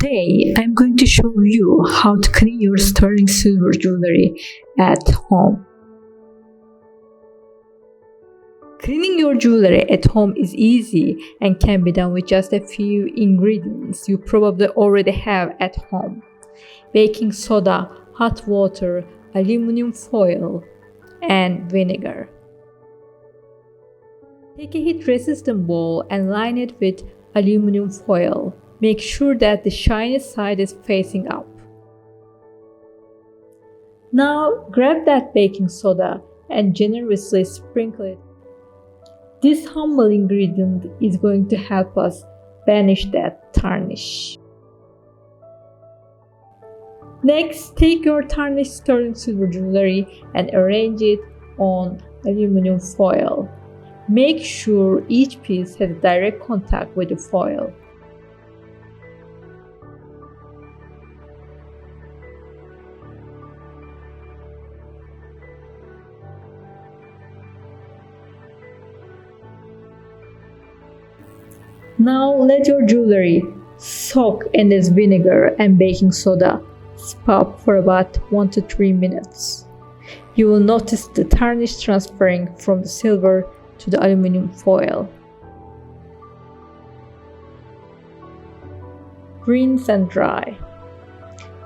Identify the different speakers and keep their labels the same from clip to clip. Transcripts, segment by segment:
Speaker 1: Today, I'm going to show you how to clean your sterling silver jewelry at home. Cleaning your jewelry at home is easy and can be done with just a few ingredients you probably already have at home: baking soda, hot water, aluminum foil, and vinegar. Take a heat-resistant bowl and line it with aluminum foil. Make sure that the shiny side is facing up. Now grab that baking soda and generously sprinkle it. This humble ingredient is going to help us banish that tarnish. Next, take your tarnished sterling silver jewelry and arrange it on aluminum foil. Make sure each piece has direct contact with the foil. Now let your jewelry soak in this vinegar and baking soda. Pop for about 1 to 3 minutes. You will notice the tarnish transferring from the silver to the aluminum foil. Rinse and dry.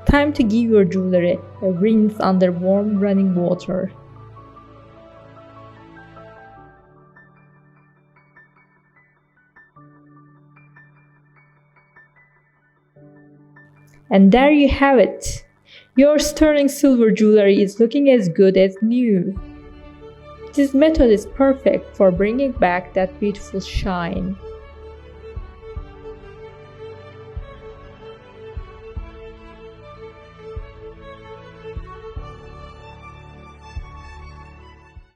Speaker 1: Time to give your jewelry a rinse under warm running water. And there you have it! Your sterling silver jewelry is looking as good as new. This method is perfect for bringing back that beautiful shine.